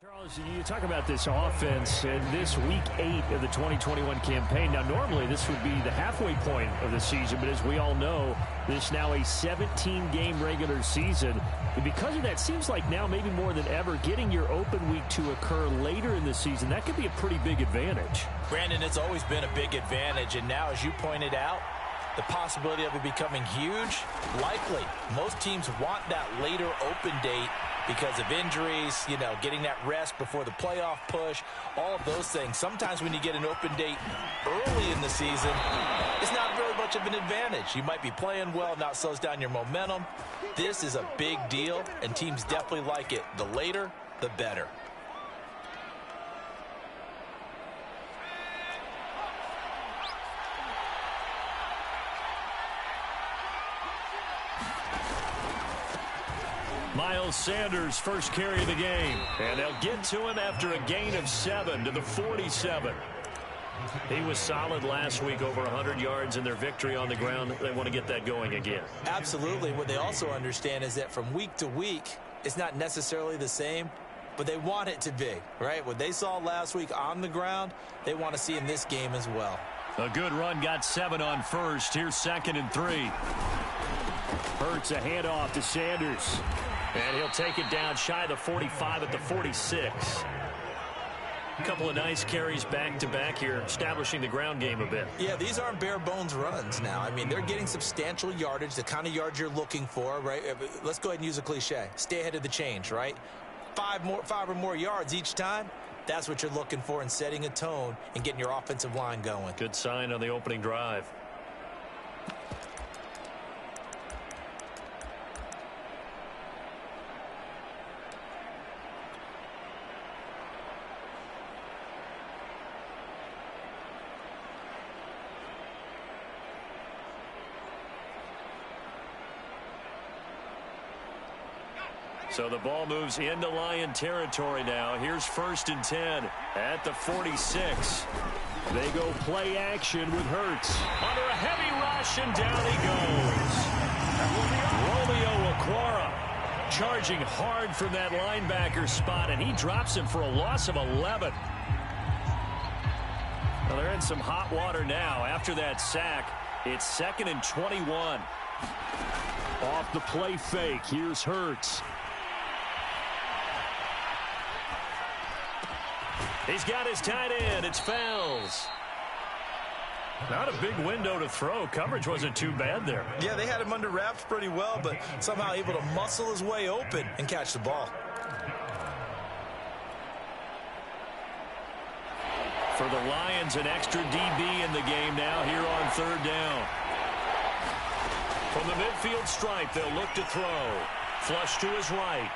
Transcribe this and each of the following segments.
Charles, you talk about this offense and this week 8 of the 2021 campaign. Now, normally this would be the halfway point of the season, but as we all know, this now a 17-game regular season. And because of that, seems like now maybe more than ever, getting your open week to occur later in the season, that could be a pretty big advantage. Brandon, it's always been a big advantage, and now, as you pointed out, the possibility of it becoming huge, likely. Most teams want that later open date because of injuries, you know, getting that rest before the playoff push, all of those things. Sometimes when you get an open date early in the season, it's not very much of an advantage. You might be playing well, now it slows down your momentum. This is a big deal, and teams definitely like it. The later, the better. Miles Sanders, first carry of the game. And they'll get to him after a gain of 7 to the 47. He was solid last week, over 100 yards in their victory on the ground. They want to get that going again. Absolutely. What they also understand is that from week to week, it's not necessarily the same, but they want it to be, right? What they saw last week on the ground, they want to see in this game as well. A good run, got 7 on first. Here's 2nd and 3. Hurts a handoff to Sanders. And he'll take it down shy of the 45 at the 46. A couple of nice carries back-to-back here, establishing the ground game a bit. Yeah, these aren't bare-bones runs now. I mean, they're getting substantial yardage, the kind of yards you're looking for, right? Let's go ahead and use a cliche. Stay ahead of the change, right? 5 or more yards each time. That's what you're looking for in setting a tone and getting your offensive line going. Good sign on the opening drive. So the ball moves into Lion territory now. Here's 1st and 10 at the 46. They go play action with Hurts. Under a heavy rush, and down he goes. Romeo Okwara charging hard from that linebacker spot, and he drops him for a loss of 11. Well, they're in some hot water now. After that sack, it's 2nd and 21. Off the play fake, here's Hurts. He's got his tight end. It's Fells. Not a big window to throw. Coverage wasn't too bad there. Yeah, they had him under wraps pretty well, but somehow able to muscle his way open and catch the ball. For the Lions, an extra DB in the game now here on 3rd down. From the midfield stripe, they'll look to throw. Flush to his right.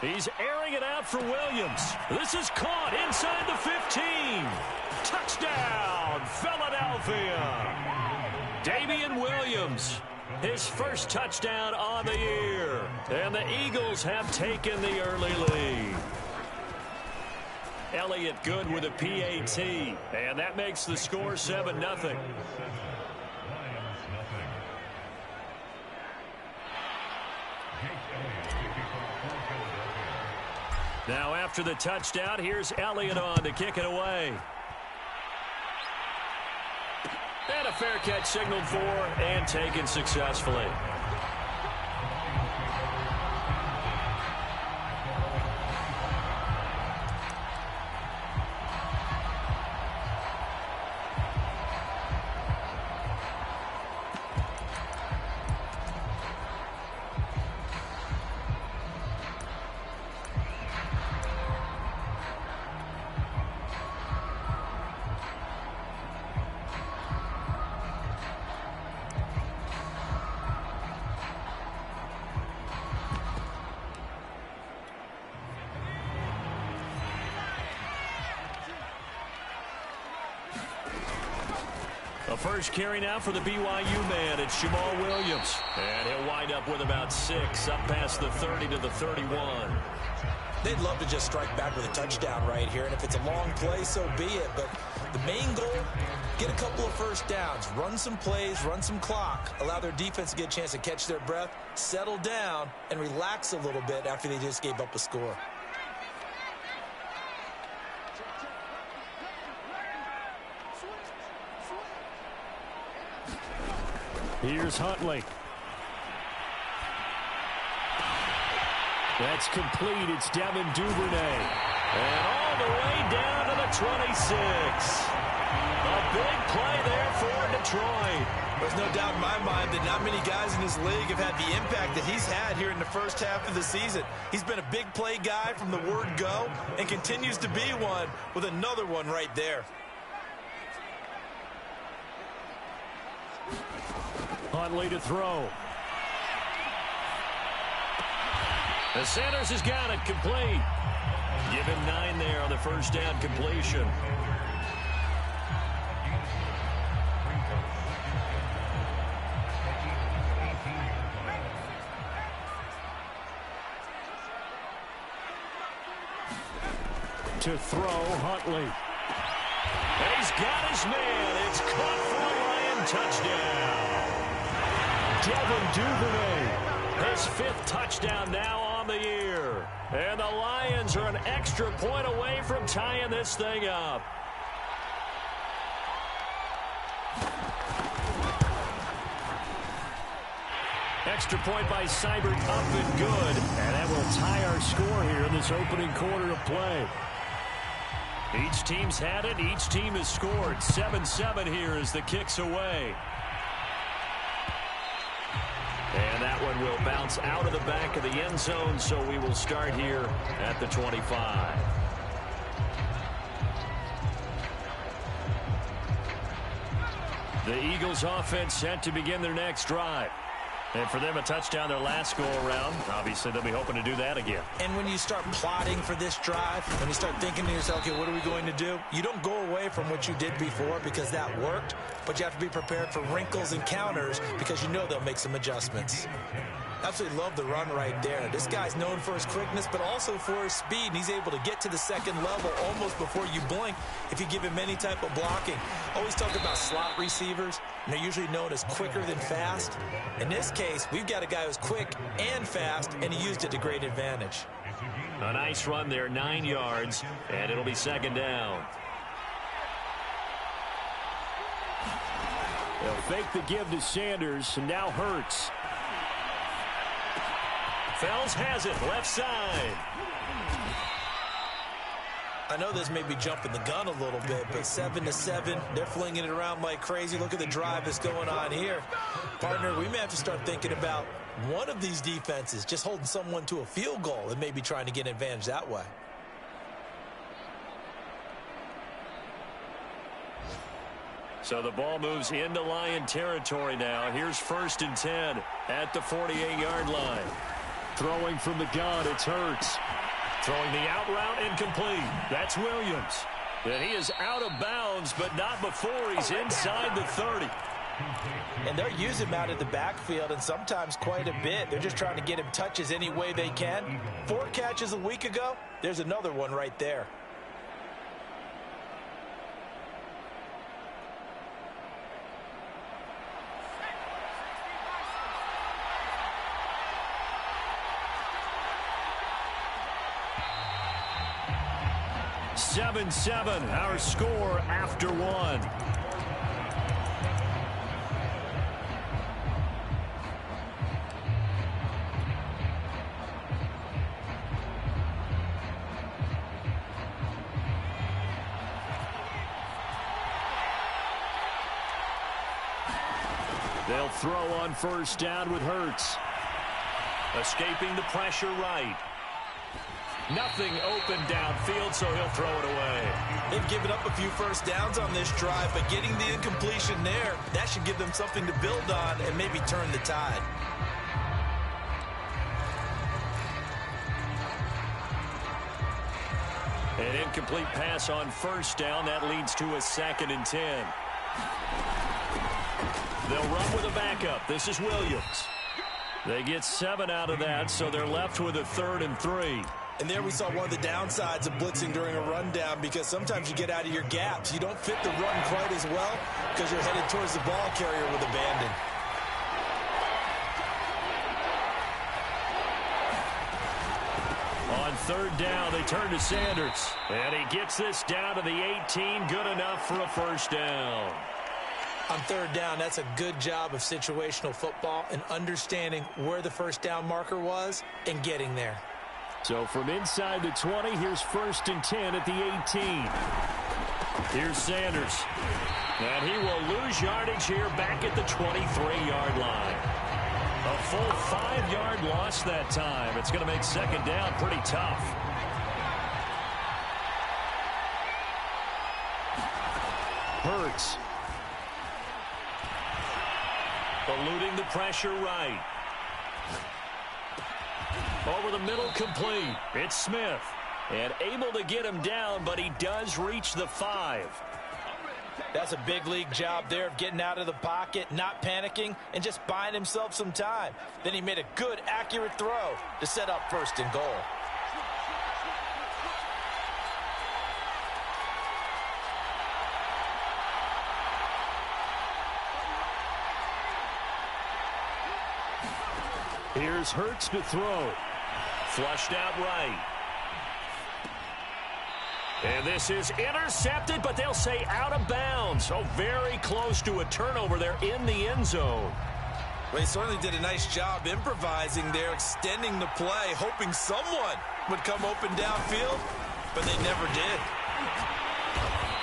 He's airing it out for Williams. This is caught inside the 15. Touchdown, Philadelphia. Damian Williams, his first touchdown on the year. And the Eagles have taken the early lead. Elliott good with a PAT. And that makes the score 7-0. Now after the touchdown, here's Elliott on to kick it away. And a fair catch signaled for and taken successfully. The first carry now for the BYU man. It's Jamal Williams. And he'll wind up with about 6 up past the 30 to the 31. They'd love to just strike back with a touchdown right here, and if it's a long play, so be it. But the main goal, get a couple of first downs, run some plays, run some clock, allow their defense to get a chance to catch their breath, settle down, and relax a little bit after they just gave up a score. Here's Huntley. That's complete. It's Devin Duvernay. And all the way down to the 26. A big play there for Detroit. There's no doubt in my mind that not many guys in this league have had the impact that he's had here in the first half of the season. He's been a big play guy from the word go and continues to be one with another one right there. Huntley to throw. The Sanders has got it complete. Give him 9 there on the first down completion. To throw, Huntley. And he's got his man. It's caught for a Lion touchdown. Devin Duvernay, his 5th touchdown now on the year. And the Lions are an extra point away from tying this thing up. Extra point by Seibert, up and good. And that will tie our score here in this opening quarter of play. Each team's had it. Each team has scored. 7-7 here as the kick's away. And that one will bounce out of the back of the end zone, so we will start here at the 25. The Eagles offense set to begin their next drive. And for them, a touchdown their last go-around. Obviously, they'll be hoping to do that again. And when you start plotting for this drive, when you start thinking to yourself, okay, what are we going to do? You don't go away from what you did before because that worked, but you have to be prepared for wrinkles and counters because you know they'll make some adjustments. Absolutely love the run right there. This guy's known for his quickness, but also for his speed. And he's able to get to the second level almost before you blink if you give him any type of blocking. Always talk about slot receivers, and they're usually known as quicker than fast. In this case, we've got a guy who's quick and fast, and he used it to great advantage. A nice run there, 9 yards, and it'll be second down. They'll fake the give to Sanders, and now Hurts. Fells has it, left side. I know this may be jumping the gun a little bit, but 7-7, they're flinging it around like crazy. Look at the drive that's going on here. Partner, we may have to start thinking about one of these defenses just holding someone to a field goal and maybe trying to get an advantage that way. So the ball moves into Lion territory now. Here's 1st and 10 at the 48-yard line. Throwing from the gun, it's Hurts. Throwing the out route incomplete. That's Williams. And he is out of bounds, but not before he's inside the 30. And they're using him out of the backfield, and sometimes quite a bit. They're just trying to get him touches any way they can. 4 catches a week ago. There's another one right there. Seven, our score after 1. They'll throw on 1st down with Hurts. Escaping the pressure right. Nothing open downfield, so he'll throw it away. They've given up a few first downs on this drive, but getting the incompletion there, that should give them something to build on and maybe turn the tide. An incomplete pass on 1st down. That leads to a 2nd and 10. They'll run with a backup. This is Williams. They get 7 out of that, so they're left with a 3rd and 3. And there we saw one of the downsides of blitzing during a rundown, because sometimes you get out of your gaps. You don't fit the run quite as well because you're headed towards the ball carrier with abandon. On third down, they turn to Sanders. And he gets this down to the 18. Good enough for a first down. On third down, that's a good job of situational football and understanding where the first down marker was and getting there. So from inside the 20, here's 1st and 10 at the 18. Here's Sanders. And he will lose yardage here back at the 23-yard line. A full 5-yard loss that time. It's going to make second down pretty tough. Hurts. Eluding the pressure right. Over the middle, complete. It's Smith. And able to get him down, but he does reach the 5. That's a big league job there of getting out of the pocket, not panicking, and just buying himself some time. Then he made a good, accurate throw to set up 1st and goal. Here's Hurts to throw. Flushed out right. And this is intercepted, but they'll say out of bounds. Oh, very close to a turnover there in the end zone. Well, he certainly did a nice job improvising there, extending the play, hoping someone would come open downfield, but they never did.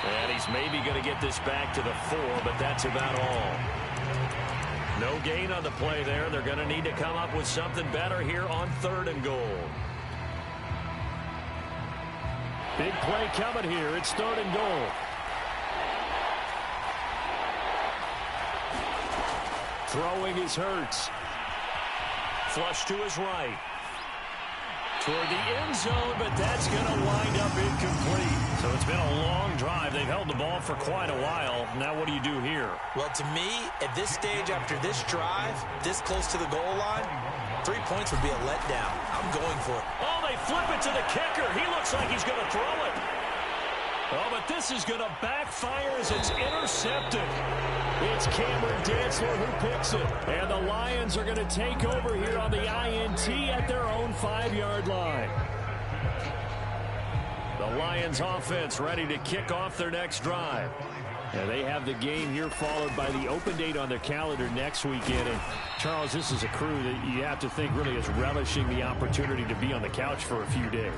And he's maybe going to get this back to the 4, but that's about all. No gain on the play there. They're going to need to come up with something better here on 3rd and goal. Big play coming here. It's 3rd and goal. Throwing is Hurts. Flush to his right. Toward the end zone, but that's going to wind up incomplete. So it's been a long drive. They've held the ball for quite a while. Now what do you do here? Well, to me, at this stage after this drive, this close to the goal line, 3 points would be a letdown. I'm going for it. Oh, they flip it to the kicker. He looks like he's going to throw it. Oh, but this is going to backfire as it's intercepted. It's Cameron Dantzler who picks it. And the Lions are going to take over here on the INT at their own 5-yard line. The Lions offense ready to kick off their next drive. And they have the game here followed by the open date on their calendar next weekend. And Charles, this is a crew that you have to think really is relishing the opportunity to be on the couch for a few days.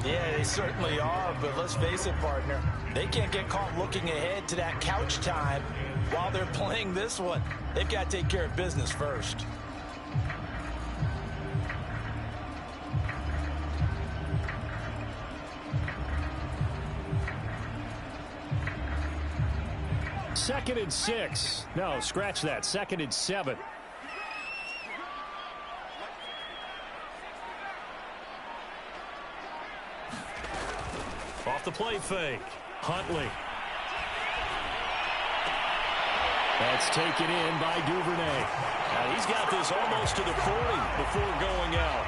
Yeah, they certainly are, but let's face it, partner. They can't get caught looking ahead to that couch time while they're playing this one. They've got to take care of business first. Second and 6. No, scratch that. 2nd and 7. Off the play fake. Huntley. That's taken in by Duvernay. Now he's got this almost to the 40 before going out.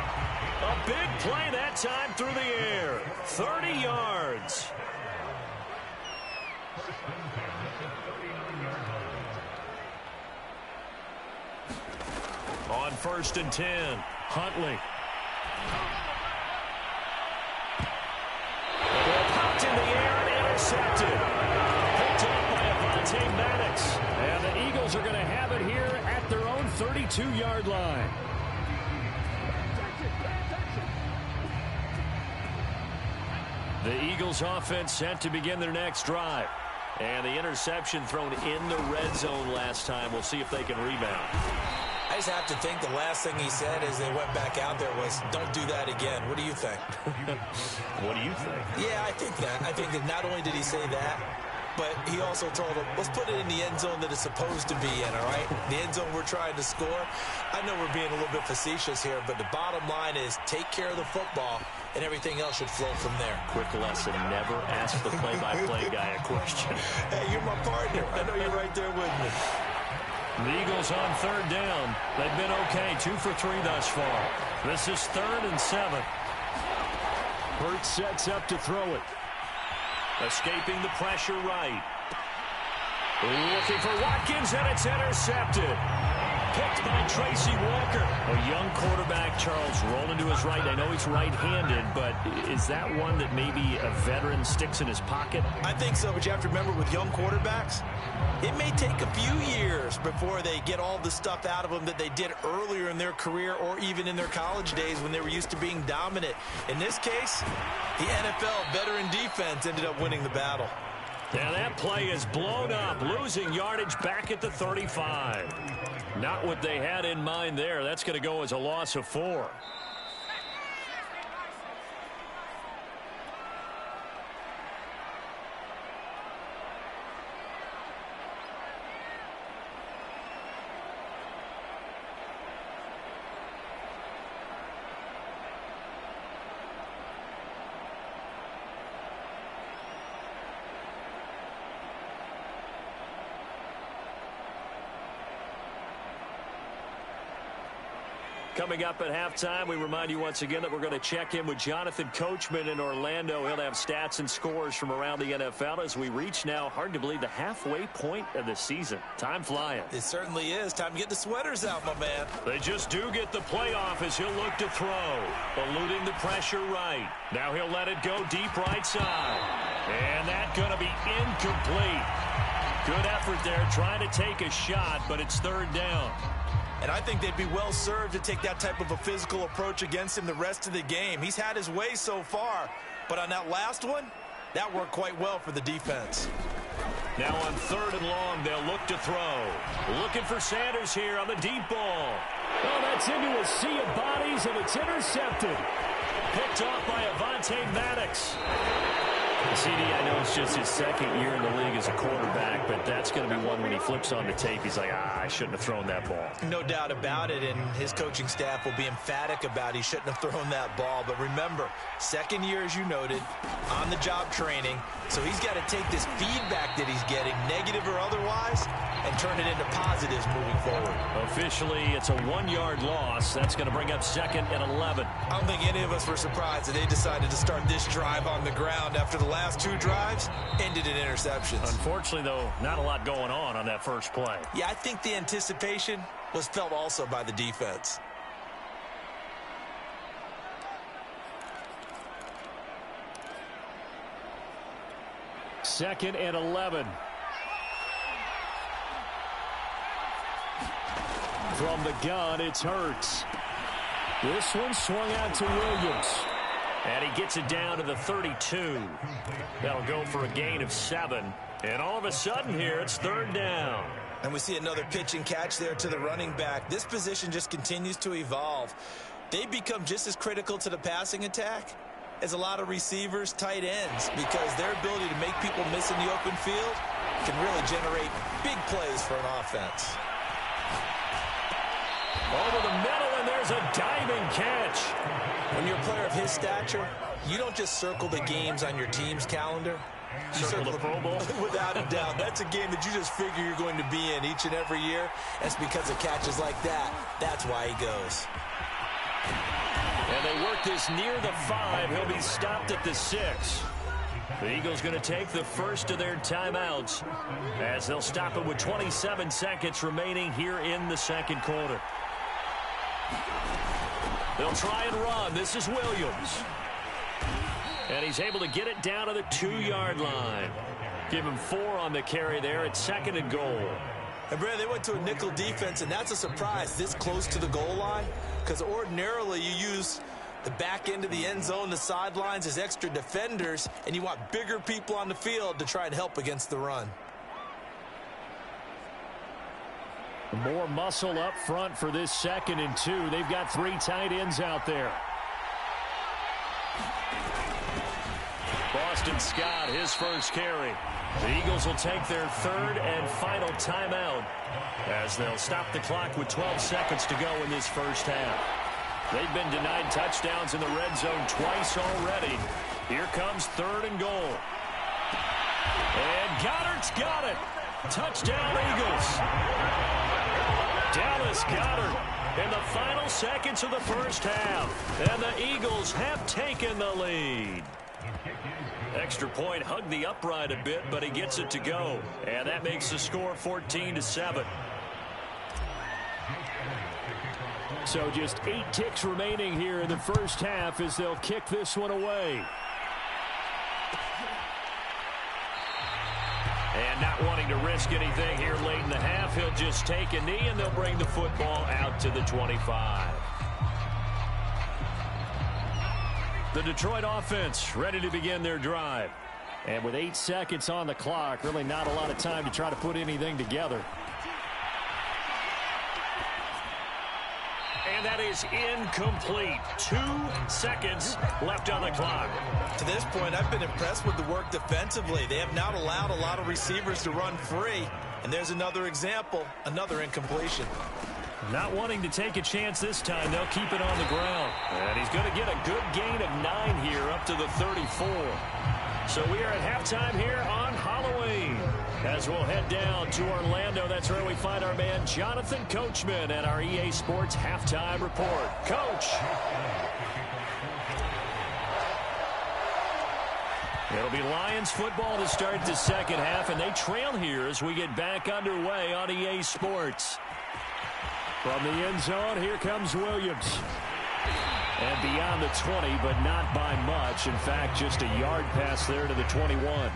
A big play that time through the air. 30 yards. On 1st and 10, Huntley. Popped in the air and intercepted. Picked up by Avonte Maddox. And the Eagles are going to have it here at their own 32-yard line. The Eagles offense set to begin their next drive. And the interception thrown in the red zone last time. We'll see if they can rebound. I just have to think the last thing he said as they went back out there was, don't do that again. What do you think? What do you think? Yeah, I think that. I think that not only did he say that, but he also told them, let's put it in the end zone that it's supposed to be in, all right? The end zone we're trying to score. I know we're being a little bit facetious here, but the bottom line is take care of the football, and everything else should flow from there. Quick lesson, never ask the play-by-play guy a question. Hey, you're my partner. I know you're right there with me. The Eagles on 3rd down. They've been okay, 2 for 3 thus far. This is 3rd and 7. Hurts sets up to throw it. Escaping the pressure right. Looking for Watkins, and it's intercepted. Picked by Tracy Walker. A young quarterback, Charles, rolling to his right. I know he's right-handed, but is that one that maybe a veteran sticks in his pocket? I think so, but you have to remember with young quarterbacks, it may take a few years before they get all the stuff out of them that they did earlier in their career or even in their college days when they were used to being dominant. In this case, the NFL veteran defense ended up winning the battle. Yeah, that play is blown up, losing yardage back at the 35. Not what they had in mind there. That's going to go as a loss of 4. Coming up at halftime, we remind you once again that we're going to check in with Jonathan Coachman in Orlando. He'll have stats and scores from around the NFL as we reach now, hard to believe, the halfway point of the season. Time flying. It certainly is. Time to get the sweaters out, my man. They just do get the playoff as he'll look to throw. Eluding the pressure right. Now he'll let it go deep right side. And that's going to be incomplete. Good effort there trying to take a shot, but it's third down. And I think they'd be well served to take that type of a physical approach against him the rest of the game. He's had his way so far, but on that last one, that worked quite well for the defense. Now on third and long, they'll look to throw. Looking for Sanders here on the deep ball. Oh, that's into a sea of bodies, and it's intercepted. Picked off by Avonte Maddox. CD, I know it's just his second year in the league as a quarterback, but that's going to be one when he flips on the tape. He's like, I shouldn't have thrown that ball. No doubt about it, and his coaching staff will be emphatic about he shouldn't have thrown that ball. But remember, second year, as you noted, on-the-job training, so he's got to take this feedback that he's getting, negative or otherwise, and turn it into positives moving forward. Officially, it's a 1-yard loss. That's going to bring up 2nd and 11. I don't think any of us were surprised that they decided to start this drive on the ground after the last 2 drives ended in interceptions. Unfortunately, though, not a lot going on that first play. Yeah, I think the anticipation was felt also by the defense. Second and 11. From the gun, it's Hurts. This one swung out to Williams. And he gets it down to the 32. That'll go for a gain of 7. And all of a sudden here, it's third down. And we see another pitch and catch there to the running back. This position just continues to evolve. They become just as critical to the passing attack as a lot of receivers, tight ends, because their ability to make people miss in the open field can really generate big plays for an offense. Over the middle, and there's a diving catch. When you're a player of his stature, you don't just circle the games on your team's calendar. You circle the Pro Bowl? Without a doubt. That's a game that you just figure you're going to be in each and every year. That's because of catches like that. That's why he goes. And they work this near the 5. He'll be stopped at the 6. The Eagles going to take the first of their timeouts as they'll stop it with 27 seconds remaining here in the second quarter. They'll try and run. This is Williams. And he's able to get it down to the 2-yard line. Give him 4 on the carry there at 2nd and goal. And, Brad, they went to a nickel defense, and that's a surprise this close to the goal line, because ordinarily you use the back end of the end zone, the sidelines as extra defenders, and you want bigger people on the field to try and help against the run. More muscle up front for this 2nd and 2. They've got 3 tight ends out there. Boston Scott, his first carry. The Eagles will take their 3rd and final timeout as they'll stop the clock with 12 seconds to go in this first half. They've been denied touchdowns in the red zone twice already. Here comes 3rd and goal. And Goddard's got it. Touchdown, Eagles. Dallas Goedert in the final seconds of the first half. And the Eagles have taken the lead. Extra point hugged the upright a bit, but he gets it to go. And that makes the score 14-7. So just 8 ticks remaining here in the first half as they'll kick this one away. And not wanting to risk anything here late in the half, he'll just take a knee, and they'll bring the football out to the 25. The Detroit offense ready to begin their drive. And with 8 seconds on the clock, really not a lot of time to try to put anything together. And that is incomplete. 2 seconds left on the clock. To this point, I've been impressed with the work defensively. They have not allowed a lot of receivers to run free. And there's another example, another incompletion. Not wanting to take a chance this time, they'll keep it on the ground. And he's going to get a good gain of 9 here up to the 34. So we are at halftime here on Halloween. As we'll head down to Orlando, that's where we find our man Jonathan Coachman and our EA Sports Halftime Report. Coach. It'll be Lions football to start the second half, and they trail here as we get back underway on EA Sports. From the end zone, here comes Williams. And beyond the 20, but not by much. In fact, just a yard pass there to the 21.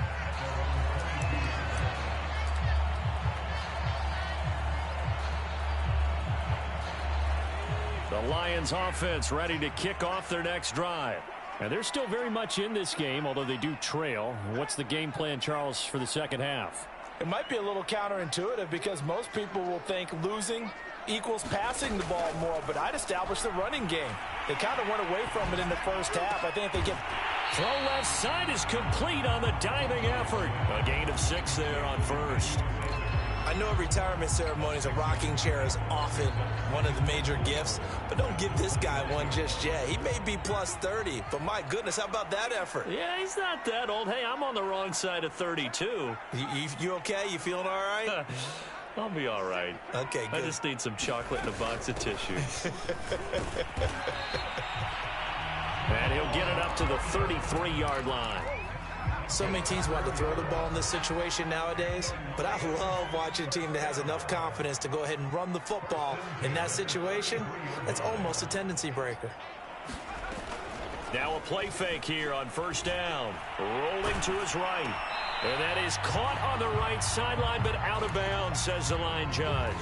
The Lions offense ready to kick off their next drive. And they're still very much in this game, although they do trail. What's the game plan, Charles, for the second half? It might be a little counterintuitive because most people will think losing equals passing the ball more, but I'd establish the running game. They kind of went away from it in the first half. I think they get... Throw left side is complete on the diving effort. A gain of 6 there on first. I know at retirement ceremonies, a rocking chair is often one of the major gifts, but don't give this guy one just yet. He may be plus 30, but my goodness, how about that effort? Yeah, he's not that old. Hey, I'm on the wrong side of 32. You okay? You feeling all right? I'll be all right. Okay, good. I just need some chocolate and a box of tissue. And he'll get it up to the 33-yard line. So many teams want to throw the ball in this situation nowadays, but I love watching a team that has enough confidence to go ahead and run the football in that situation. That's almost a tendency breaker. Now a play fake here on first down. Rolling to his right. And that is caught on the right sideline, but out of bounds, says the line judge.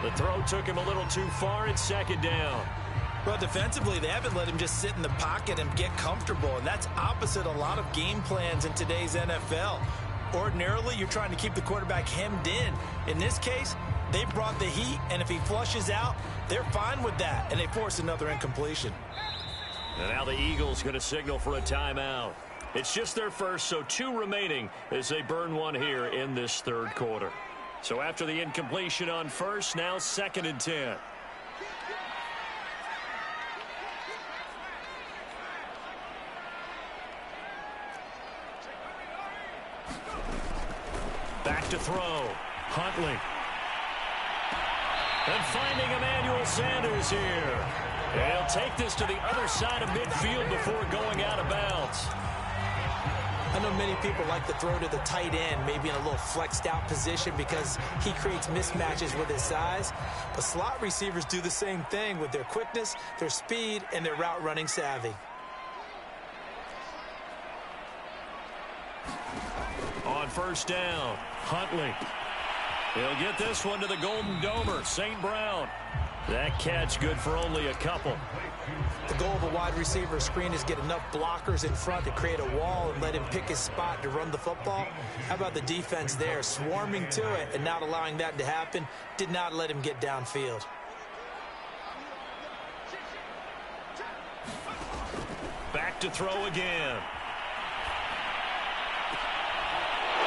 The throw took him a little too far. It's second down. Well, defensively, they haven't let him just sit in the pocket and get comfortable, and that's opposite a lot of game plans in today's NFL. Ordinarily, you're trying to keep the quarterback hemmed in. In this case, they brought the heat, and if he flushes out, they're fine with that, and they force another incompletion. And now the Eagles going to signal for a timeout. It's just their first, so 2 remaining as they burn one here in this third quarter. So after the incompletion on first, now 2nd and 10. Back to throw. Huntley. And finding Emmanuel Sanders here. And he'll take this to the other side of midfield before going out of bounds. I know many people like to throw to the tight end, maybe in a little flexed out position because he creates mismatches with his size. But slot receivers do the same thing with their quickness, their speed, and their route running savvy. On first down, Huntley. He'll get this one to the Golden Domer, St. Brown. That catch good for only a couple. The goal of a wide receiver screen is get enough blockers in front to create a wall and let him pick his spot to run the football. How about the defense there, swarming to it and not allowing that to happen? Did not let him get downfield. Back to throw again.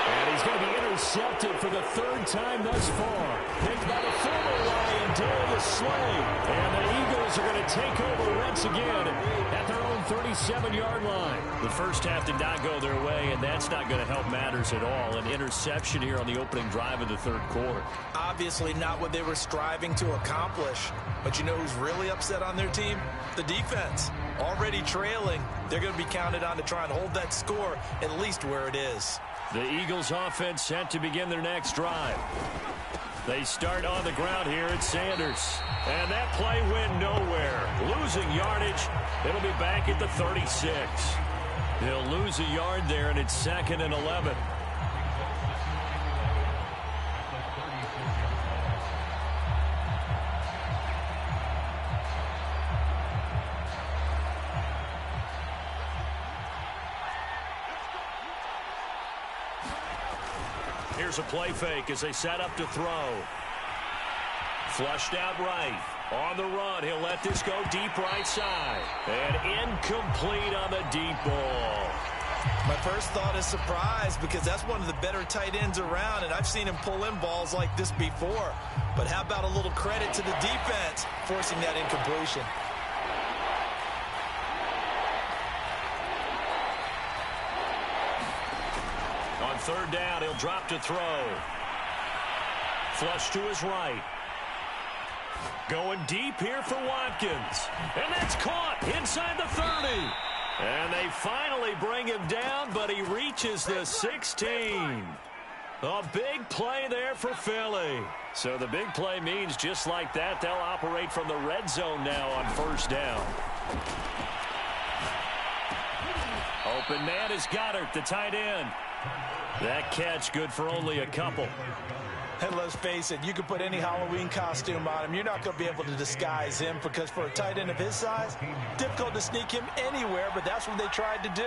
And he's going to be intercepted intercepted for the third time thus far. Picked by the former Lion, Darius Slay. And the Eagles are going to take over once again at their own 37-yard line. The first half did not go their way, and that's not going to help matters at all. An interception here on the opening drive of the third quarter. Obviously not what they were striving to accomplish. But you know who's really upset on their team? The defense. Already trailing, they're going to be counted on to try and hold that score at least where it is. The Eagles offense set to begin their next drive. They start on the ground here at Sanders. And that play went nowhere. Losing yardage. It'll be back at the 36. They'll lose a yard there, and it's 2nd and 11. Here's a play fake as they set up to throw. Flushed out right. On the run, he'll let this go deep right side. And incomplete on the deep ball. My first thought is surprise because that's one of the better tight ends around, and I've seen him pull in balls like this before. But how about a little credit to the defense forcing that incompletion? On third down, he'll drop to throw. Flush to his right. Going deep here for Watkins. And that's caught inside the 30. And they finally bring him down, but he reaches the 16. A big play there for Philly. So the big play means just like that, they'll operate from the red zone now on first down. Open man is Goddard, the tight end. That catch good for only a couple. And let's face it, you can put any Halloween costume on him. You're not going to be able to disguise him because for a tight end of his size, difficult to sneak him anywhere, but that's what they tried to do.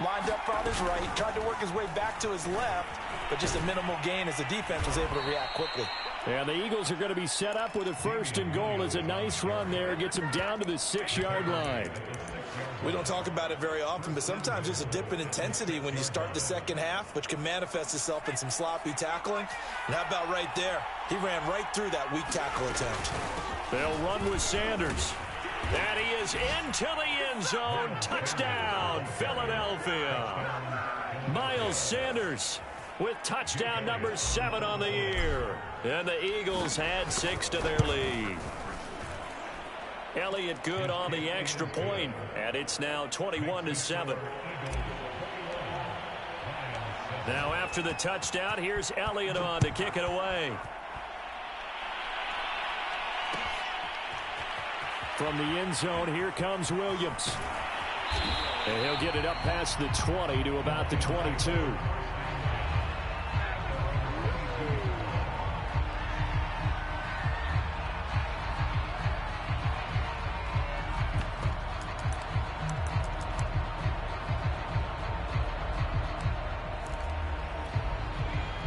Lined up on his right, tried to work his way back to his left, but just a minimal gain as the defense was able to react quickly. And the Eagles are going to be set up with a 1st and goal. It's a nice run there. Gets them down to the 6-yard line. We don't talk about it very often, but sometimes there's a dip in intensity when you start the second half, which can manifest itself in some sloppy tackling. And how about right there? He ran right through that weak tackle attempt. They'll run with Sanders. And he is into the end zone. Touchdown, Philadelphia. Miles Sanders with touchdown number 7 on the year. And the Eagles add 6 to their lead. Elliott good on the extra point, and it's now 21-7. Now after the touchdown, here's Elliott on to kick it away. From the end zone, here comes Williams. And he'll get it up past the 20 to about the 22.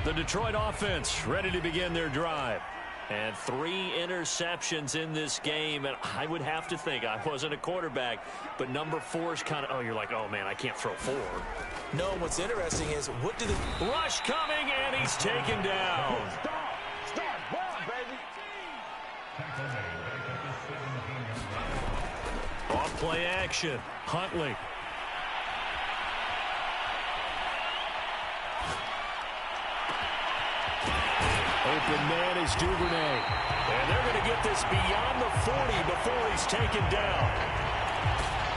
The Detroit offense ready to begin their drive. And 3 interceptions in this game. And I would have to think, I wasn't a quarterback, but number 4 is kind of, oh, you're like, oh, man, I can't throw 4. No, what's interesting is, what do the... Rush coming, and he's taken down. Start, ball, baby. Off play action. Huntley. Open man is Duvernay. And they're going to get this beyond the 40 before he's taken down.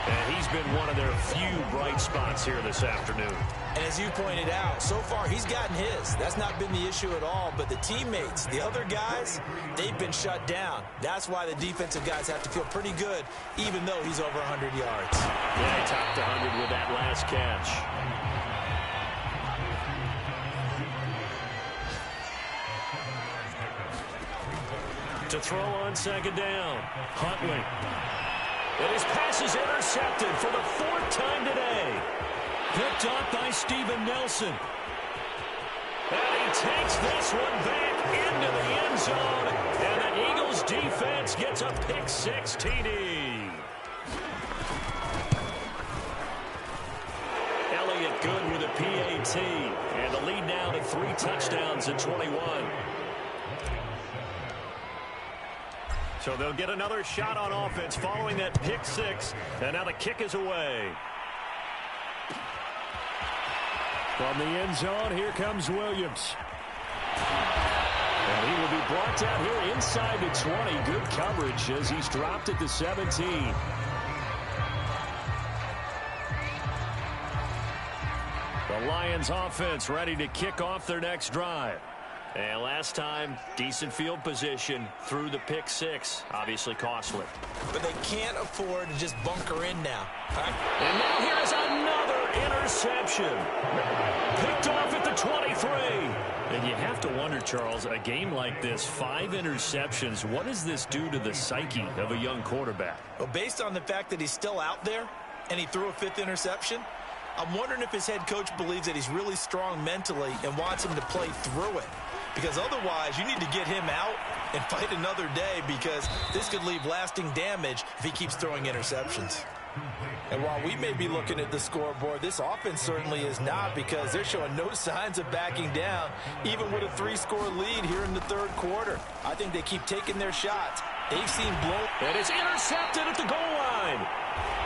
And he's been one of their few bright spots here this afternoon. And as you pointed out, so far he's gotten his. That's not been the issue at all. But the teammates, the other guys, they've been shut down. That's why the defensive guys have to feel pretty good, even though he's over 100 yards. Yeah, he topped 100 with that last catch. To throw on second down. Huntley. And his pass is intercepted for the 4th time today. Picked up by Steven Nelson. And he takes this one back into the end zone. And the Eagles defense gets a pick-6 TD. Elliott good with a PAT. And the lead now to 3 touchdowns at 21. So they'll get another shot on offense following that pick 6. And now the kick is away. From the end zone, here comes Williams. And he will be brought down here inside the 20. Good coverage as he's dropped at the 17. The Lions offense ready to kick off their next drive. And last time, decent field position through the pick 6. Obviously costly. But they can't afford to just bunker in now. And now here's another interception. Picked off at the 23. And you have to wonder, Charles, a game like this, 5 interceptions, what does this do to the psyche of a young quarterback? Well, based on the fact that he's still out there and he threw a 5th interception, I'm wondering if his head coach believes that he's really strong mentally and wants him to play through it. Because otherwise, you need to get him out and fight another day, because this could leave lasting damage if he keeps throwing interceptions. And while we may be looking at the scoreboard, this offense certainly is not, because they're showing no signs of backing down, even with a 3-score lead here in the 3rd quarter. I think they keep taking their shots. They've seen blow. And it's intercepted at the goal line.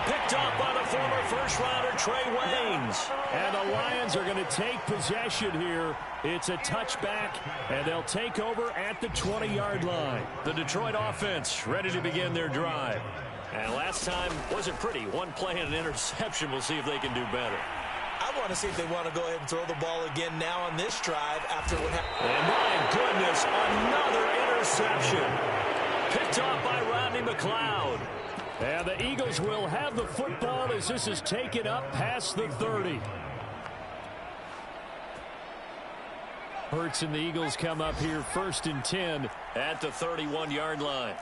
Picked up by the former first-rounder Trey Waynes. And the Lions are going to take possession here. It's a touchback, and they'll take over at the 20-yard line. The Detroit offense ready to begin their drive. And last time wasn't pretty. 1 play and an interception. We'll see if they can do better. I want to see if they want to go ahead and throw the ball again now on this drive after what happened. And my goodness, another interception. Picked off by Rodney McLeod. And the Eagles will have the football as this is taken up past the 30. Hurts and the Eagles come up here 1st and 10 at the 31-yard line.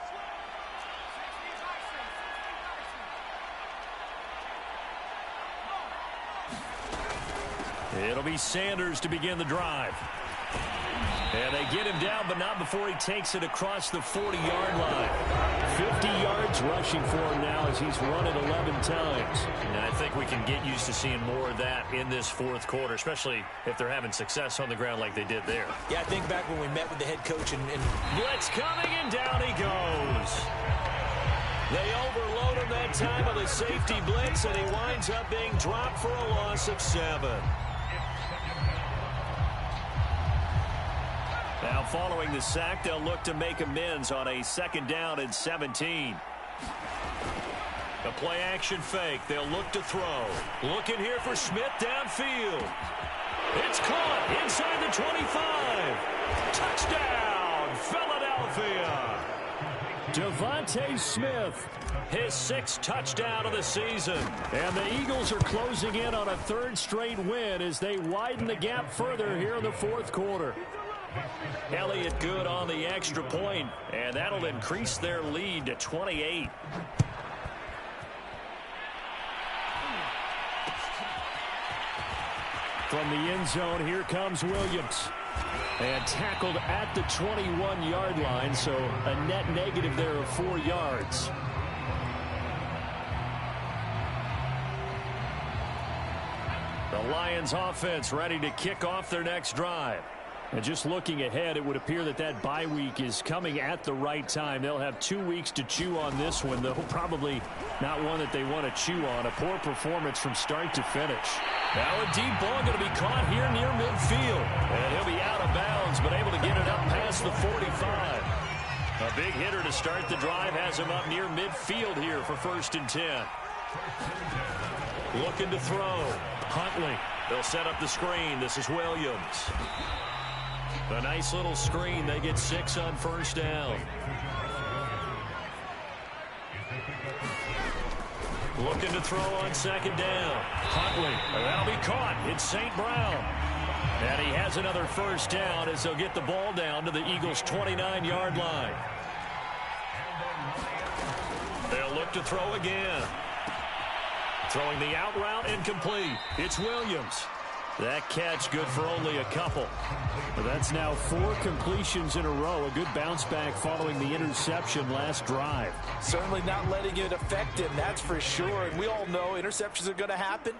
It'll be Sanders to begin the drive. And they get him down, but not before he takes it across the 40-yard line. 50 yards rushing for him now as he's run it 11 times. And I think we can get used to seeing more of that in this 4th quarter, especially if they're having success on the ground like they did there. Yeah, I think back when we met with the head coach and blitz coming, and down he goes. They overload him that time with a safety blitz, and he winds up being dropped for a loss of 7. Now following the sack, they'll look to make amends on a 2nd down and 17. The play action fake. They'll look to throw. Looking here for Smith downfield. It's caught inside the 25. Touchdown, Philadelphia. Devontae Smith, his 6th touchdown of the season. And the Eagles are closing in on a 3rd straight win as they widen the gap further here in the 4th quarter. Elliott good on the extra point, and that'll increase their lead to 28. From the end zone, here comes Williams. And tackled at the 21-yard line, so a net negative there of 4 yards. The Lions offense ready to kick off their next drive. And just looking ahead, it would appear that that bye week is coming at the right time. They'll have 2 weeks to chew on this one, though probably not one that they want to chew on. A poor performance from start to finish. Now a deep ball going to be caught here near midfield. And he'll be out of bounds, but able to get it up past the 45. A big hitter to start the drive has him up near midfield here for 1st and 10. Looking to throw. Huntley. They'll set up the screen. This is Williams. A nice little screen. They get 6 on 1st down. Looking to throw on 2nd down. Huntley. That'll be caught. It's St. Brown. And he has another 1st down as they'll get the ball down to the Eagles' 29-yard line. They'll look to throw again. Throwing the out route incomplete. It's Williams. That catch good for only a couple. But that's now 4 completions in a row. A good bounce back following the interception last drive. Certainly not letting it affect him, that's for sure. And we all know interceptions are going to happen.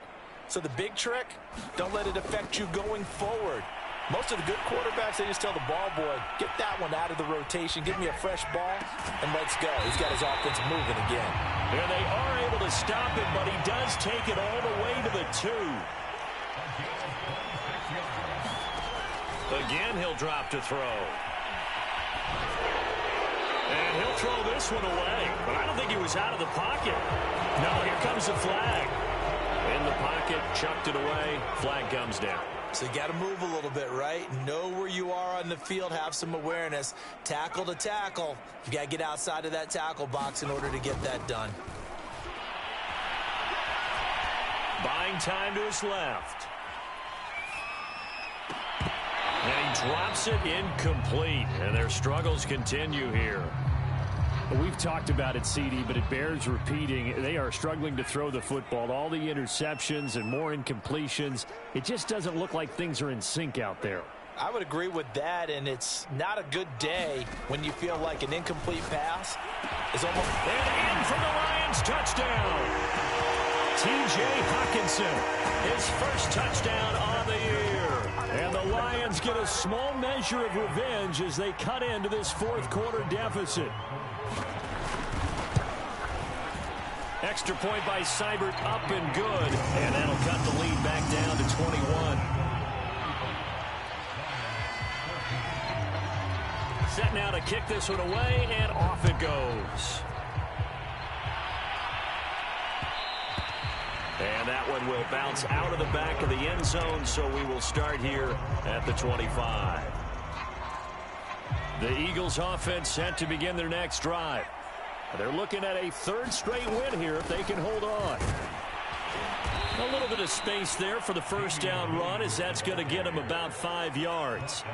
So the big trick, don't let it affect you going forward. Most of the good quarterbacks, they just tell the ball boy, get that one out of the rotation, give me a fresh ball, and let's go. He's got his offense moving again. And they are able to stop him, but he does take it all the way to the 2. Again, he'll drop to throw. And he'll throw this one away. But I don't think he was out of the pocket. No, here comes the flag. In the pocket, chucked it away. Flag comes down. So you got to move a little bit, right? Know where you are on the field. Have some awareness. Tackle to tackle. You got to get outside of that tackle box in order to get that done. Buying time to his left. And he drops it incomplete. And their struggles continue here. We've talked about it, CD, but it bears repeating. They are struggling to throw the football. All the interceptions and more incompletions. It just doesn't look like things are in sync out there. I would agree with that, and it's not a good day when you feel like an incomplete pass is almost... And in for the Lions, touchdown. T.J. Hawkinson, his first touchdown on the year. And the Lions get a small measure of revenge as they cut into this fourth quarter deficit. Extra point by Seibert, up and good. And that'll cut the lead back down to 21. Set now to kick this one away, and off it goes. And that one will bounce out of the back of the end zone, so we will start here at the 25. The Eagles offense set to begin their next drive. They're looking at a third straight win here if they can hold on. A little bit of space there for the first down run, as that's going to get them about 5 yards.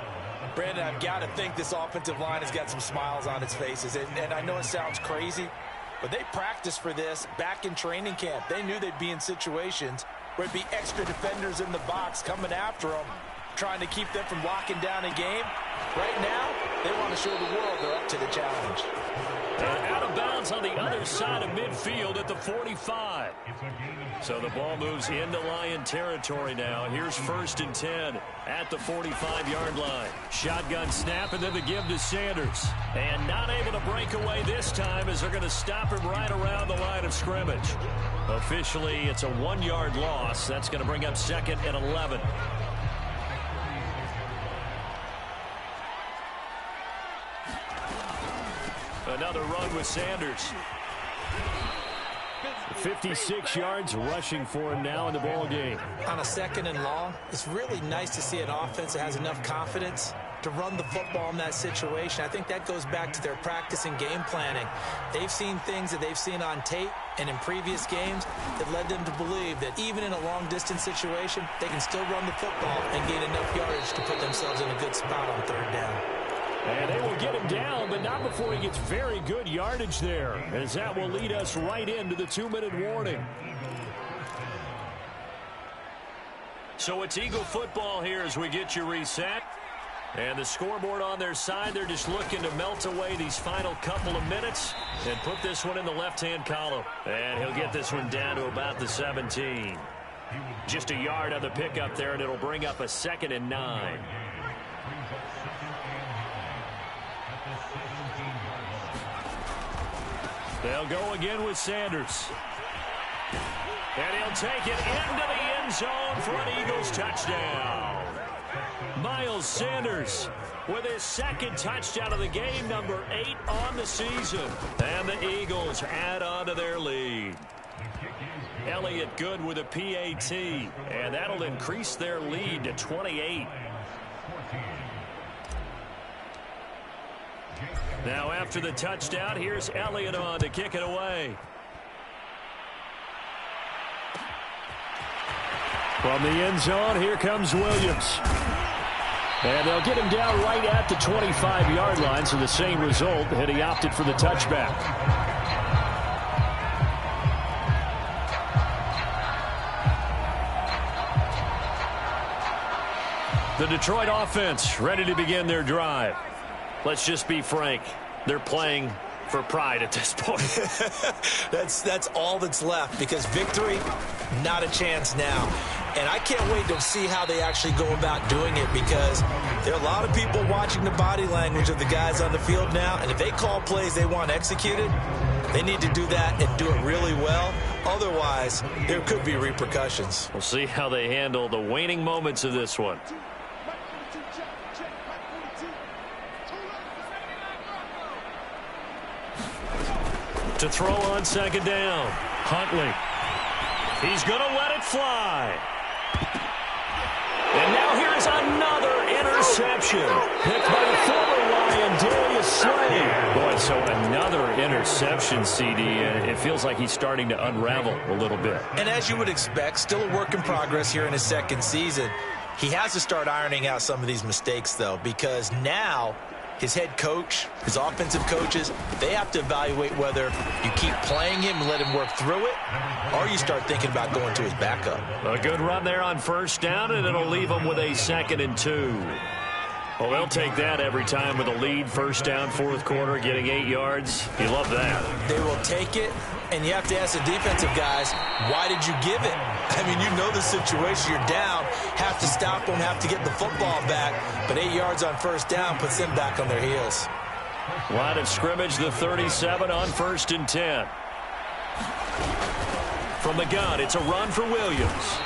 Brandon, I've got to think this offensive line has got some smiles on its faces. And I know it sounds crazy, but they practiced for this back in training camp. They knew they'd be in situations where it'd be extra defenders in the box coming after them, trying to keep them from locking down a game. Right now, they want to show the world they're up to the challenge. Out of bounds on the other side of midfield at the 45. So the ball moves into Lion territory now. Here's 1st and 10 at the 45-yard line. Shotgun snap, and then the give to Sanders. And not able to break away this time as they're going to stop him right around the line of scrimmage. Officially, it's a 1-yard loss. That's going to bring up 2nd and 11. Another run with Sanders. 56 yards rushing for him now in the ball game. On a 2nd and long, it's really nice to see an offense that has enough confidence to run the football in that situation. I think that goes back to their practice and game planning. They've seen things that they've seen on tape and in previous games that led them to believe that even in a long-distance situation, they can still run the football and gain enough yardage to put themselves in a good spot on 3rd down. And they will get him down, but not before he gets very good yardage there, as that will lead us right into the 2-minute warning. So it's Eagle football here as we get you reset. And the scoreboard on their side, they're just looking to melt away these final couple of minutes and put this one in the left-hand column. And he'll get this one down to about the 17. Just a yard on the pickup there, and it'll bring up a 2nd and 9. They'll go again with Sanders. And he'll take it into the end zone for an Eagles touchdown. Miles Sanders with his 2nd touchdown of the game, number 8 on the season. And the Eagles add on to their lead. Elliott good with a PAT, and that'll increase their lead to 28. Now after the touchdown, here's Elliott on to kick it away. From the end zone, here comes Williams. And they'll get him down right at the 25-yard line, so the same result, and he opted for the touchback. The Detroit offense ready to begin their drive. Let's just be frank. They're playing for pride at this point. That's all that's left, because victory Not a chance now. And I can't wait to see how they actually go about doing it, because there are a lot of people watching the body language of the guys on the field now. And if they call plays they want executed, they need to do that and do it really well. Otherwise, there could be repercussions. We'll see how they handle the waning moments of this one. To throw on second down, Huntley. He's going to let it fly. And now here's another interception. Picked by the former Lion, Darius Slay. Boy, so another interception, CD. And it feels like he's starting to unravel a little bit. And as you would expect, still a work in progress here in his second season. He has to start ironing out some of these mistakes, though, because now his head coach, his offensive coaches, they have to evaluate whether you keep playing him and let him work through it, or you start thinking about going to his backup. A good run there on first down, and it'll leave him with a 2nd and 2. Well, they'll take that every time with a lead. First down, fourth quarter, getting 8 yards. You love that. They will take it, and you have to ask the defensive guys, why did you give it? I mean, you know the situation. You're down, have to stop them, have to get the football back, but 8 yards on first down puts them back on their heels. Line of scrimmage, the 37 on 1st and 10. From the gun, it's a run for Williams.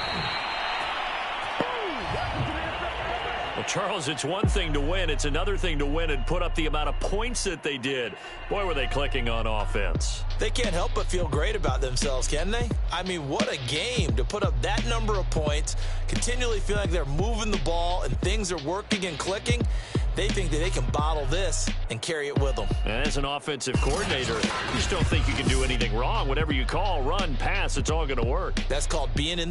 Well, Charles, it's one thing to win. It's another thing to win and put up the amount of points that they did. Boy, were they clicking on offense. They can't help but feel great about themselves, can they? I mean, what a game to put up that number of points, continually feel like they're moving the ball and things are working and clicking. They think that they can bottle this and carry it with them. And as an offensive coordinator, you just don't think you can do anything wrong. Whatever you call, run, pass, it's all going to work. That's called being in the